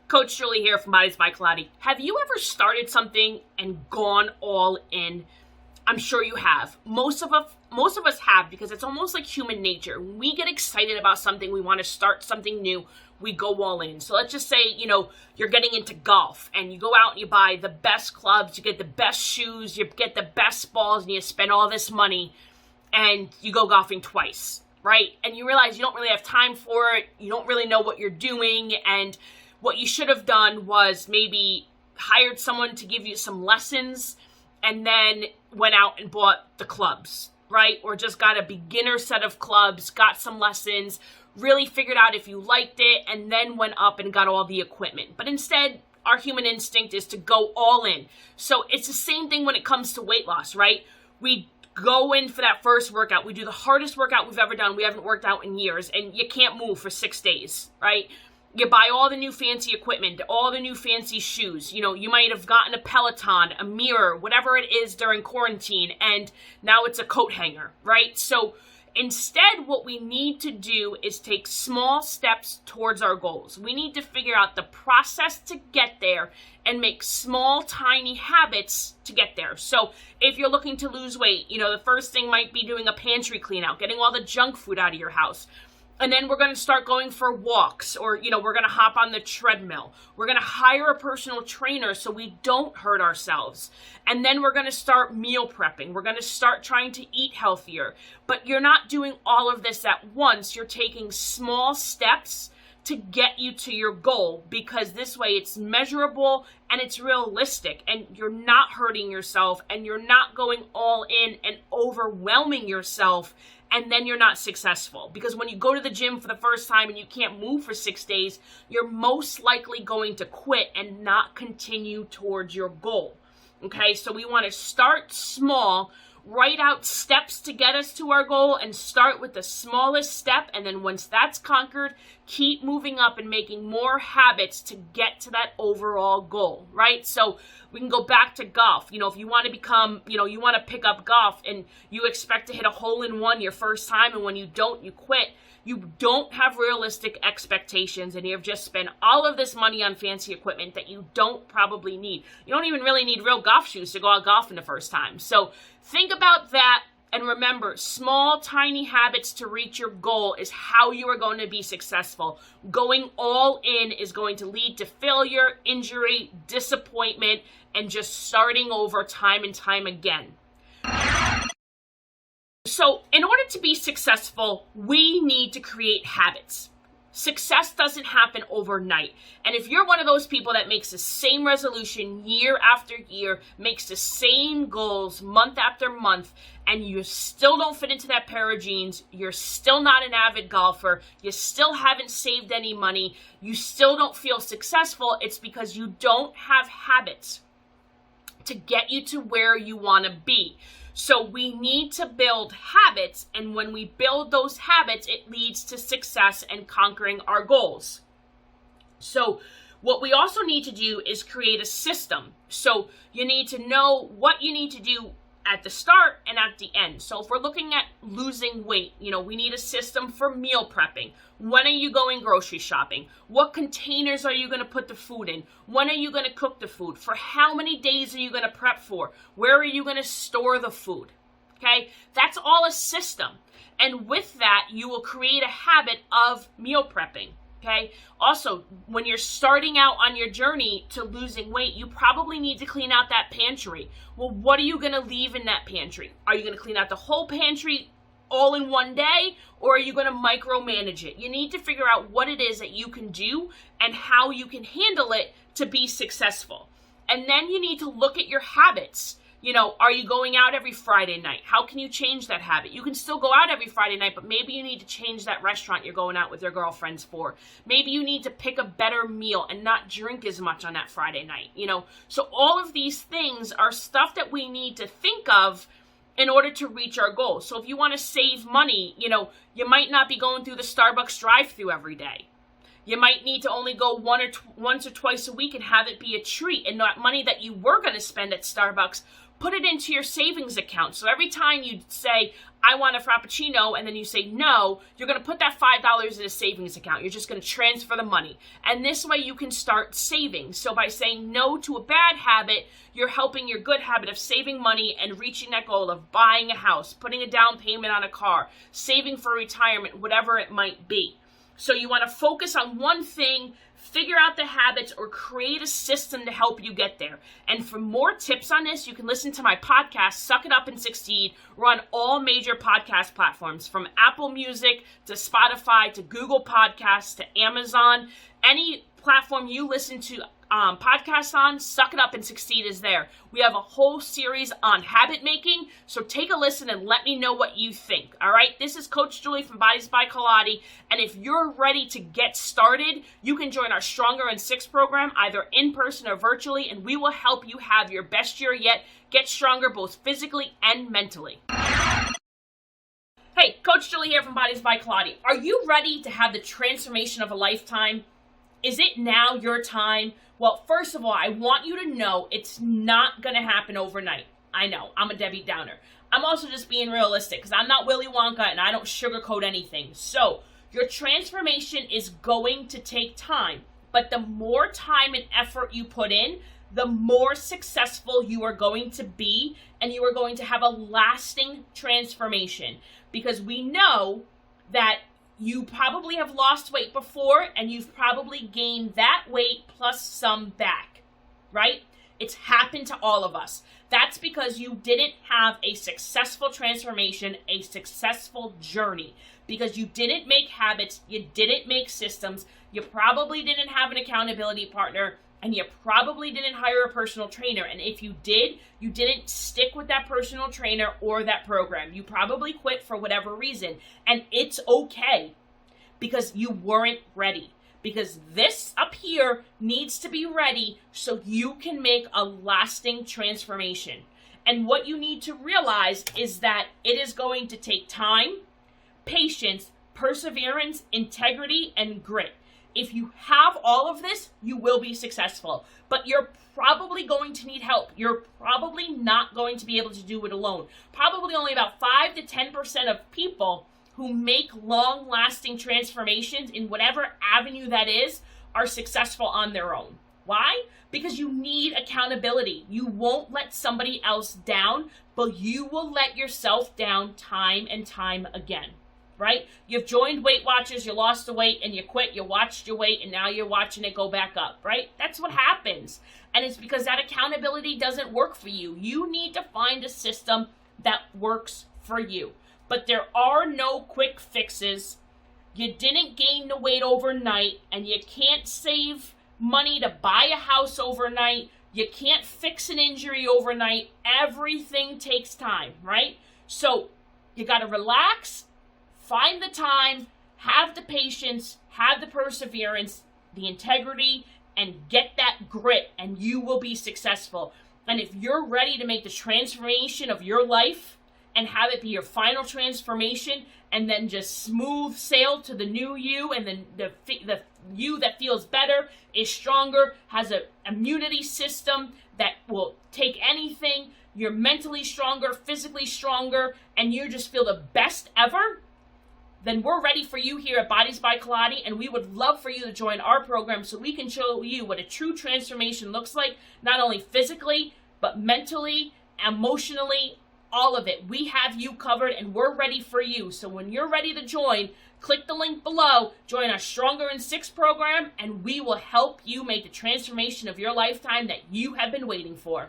Coach Julie here from Bodies by Colotti. Have you ever started something and gone all in? I'm sure you have. Most of us have, because it's almost like human nature. We get excited about something, we want to start something new, we go all in. So let's just say, you're getting into golf and you go out and you buy the best clubs, you get the best shoes, you get the best balls, and you spend all this money and you go golfing twice, right? And you realize you don't really have time for it, you don't really know what you're doing, and what you should have done was maybe hired someone to give you some lessons and then went out and bought the clubs, right? Or just got a beginner set of clubs, got some lessons, really figured out if you liked it, and then went up and got all the equipment. But instead, our human instinct is to go all in. So it's the same thing when it comes to weight loss, right? We go in for that first workout. We do the hardest workout we've ever done. We haven't worked out in years, and you can't move for 6 days, right? You buy all the new fancy equipment, all the new fancy shoes. You might have gotten a Peloton, a mirror, whatever it is during quarantine, and now it's a coat hanger, right? So instead, what we need to do is take small steps towards our goals. We need to figure out the process to get there and make small, tiny habits to get there. So if you're looking to lose weight, the first thing might be doing a pantry clean out, getting all the junk food out of your house. And then we're going to start going for walks, or, we're going to hop on the treadmill. We're going to hire a personal trainer so we don't hurt ourselves. And then we're going to start meal prepping. We're going to start trying to eat healthier. But you're not doing all of this at once. You're taking small steps to get you to your goal, because this way it's measurable and it's realistic, and you're not hurting yourself, and you're not going all in and overwhelming yourself, and then you're not successful. Because when you go to the gym for the first time and you can't move for 6 days, you're most likely going to quit and not continue towards your goal. Okay, so we want to start small, write out steps to get us to our goal, and start with the smallest step. And then once that's conquered, keep moving up and making more habits to get to that overall goal, right? So we can go back to golf. If you want to become, you want to pick up golf and you expect to hit a hole in one your first time, and when you don't, you quit. You don't have realistic expectations, and you've just spent all of this money on fancy equipment that you don't probably need. You don't even really need real golf shoes to go out golfing the first time. So think about that, and remember, small, tiny habits to reach your goal is how you are going to be successful. Going all in is going to lead to failure, injury, disappointment, and just starting over time and time again. So in order to be successful, we need to create habits. Success doesn't happen overnight. And if you're one of those people that makes the same resolution year after year, makes the same goals month after month, and you still don't fit into that pair of jeans, you're still not an avid golfer, you still haven't saved any money, you still don't feel successful, it's because you don't have habits to get you to where you want to be. So we need to build habits, and when we build those habits, it leads to success and conquering our goals. So what we also need to do is create a system. So you need to know what you need to do at the start and at the end. So if we're looking at losing weight, we need a system for meal prepping. When are you going grocery shopping? What containers are you going to put the food in? When are you going to cook the food? For how many days are you going to prep for? Where are you going to store the food? Okay, that's all a system. And with that, you will create a habit of meal prepping. Okay. Also, when you're starting out on your journey to losing weight, you probably need to clean out that pantry. Well, what are you going to leave in that pantry? Are you going to clean out the whole pantry all in one day, or are you going to micromanage it? You need to figure out what it is that you can do and how you can handle it to be successful. And then you need to look at your habits. Are you going out every Friday night? How can you change that habit? You can still go out every Friday night, but maybe you need to change that restaurant you're going out with your girlfriends for. Maybe you need to pick a better meal and not drink as much on that Friday night, So all of these things are stuff that we need to think of in order to reach our goals. So if you want to save money, you might not be going through the Starbucks drive-thru every day. You might need to only go once or twice a week and have it be a treat, and not money that you were going to spend at Starbucks. Put it into your savings account. So every time you say, I want a Frappuccino, and then you say no, you're going to put that $5 in a savings account. You're just going to transfer the money. And this way you can start saving. So by saying no to a bad habit, you're helping your good habit of saving money and reaching that goal of buying a house, putting a down payment on a car, saving for retirement, whatever it might be. So you want to focus on one thing, figure out the habits, or create a system to help you get there. And for more tips on this, you can listen to my podcast, Suck It Up and Succeed. We're on all major podcast platforms, from Apple Music to Spotify to Google Podcasts to Amazon. Any platform you listen to podcasts on, Suck It Up and Succeed is there. We have a whole series on habit making, so take a listen and let me know what you think. All right, this is Coach Julie from Bodies by Colotti, and if you're ready to get started, you can join our Stronger in 6 program, either in person or virtually, and we will help you have your best year yet. Get stronger both physically and mentally. Hey, Coach Julie here from Bodies by Colotti. Are you ready to have the transformation of a lifetime? Is it now your time? Well, first of all, I want you to know it's not going to happen overnight. I know, I'm a Debbie Downer. I'm also just being realistic because I'm not Willy Wonka and I don't sugarcoat anything. So, your transformation is going to take time. But the more time and effort you put in, the more successful you are going to be, and you are going to have a lasting transformation. Because we know that you probably have lost weight before, and you've probably gained that weight plus some back, right? It's happened to all of us. That's because you didn't have a successful transformation, a successful journey. Because you didn't make habits, you didn't make systems, you probably didn't have an accountability partner, and you probably didn't hire a personal trainer. And if you did, you didn't stick with that personal trainer or that program. You probably quit for whatever reason. And it's okay, because you weren't ready. Because this up here needs to be ready so you can make a lasting transformation. And what you need to realize is that it is going to take time, patience, perseverance, integrity, and grit. If you have all of this, you will be successful. But you're probably going to need help. You're probably not going to be able to do it alone. Probably only about 5 to 10% of people who make long-lasting transformations in whatever avenue that is are successful on their own. Why? Because you need accountability. You won't let somebody else down, but you will let yourself down time and time again. Right? You've joined Weight Watchers, you lost the weight, and you quit, you watched your weight, and now you're watching it go back up, right? That's what happens. And it's because that accountability doesn't work for you. You need to find a system that works for you. But there are no quick fixes. You didn't gain the weight overnight, and you can't save money to buy a house overnight. You can't fix an injury overnight. Everything takes time, right? So you got to relax. Find the time, have the patience, have the perseverance, the integrity, and get that grit, and you will be successful. And if you're ready to make the transformation of your life and have it be your final transformation, and then just smooth sail to the new you, and then the you that feels better, is stronger, has an immunity system that will take anything, you're mentally stronger, physically stronger, and you just feel the best ever, then we're ready for you here at Bodies by Colotti, and we would love for you to join our program so we can show you what a true transformation looks like, not only physically, but mentally, emotionally, all of it. We have you covered, and we're ready for you. So when you're ready to join, click the link below, join our Stronger in 6 program, and we will help you make the transformation of your lifetime that you have been waiting for.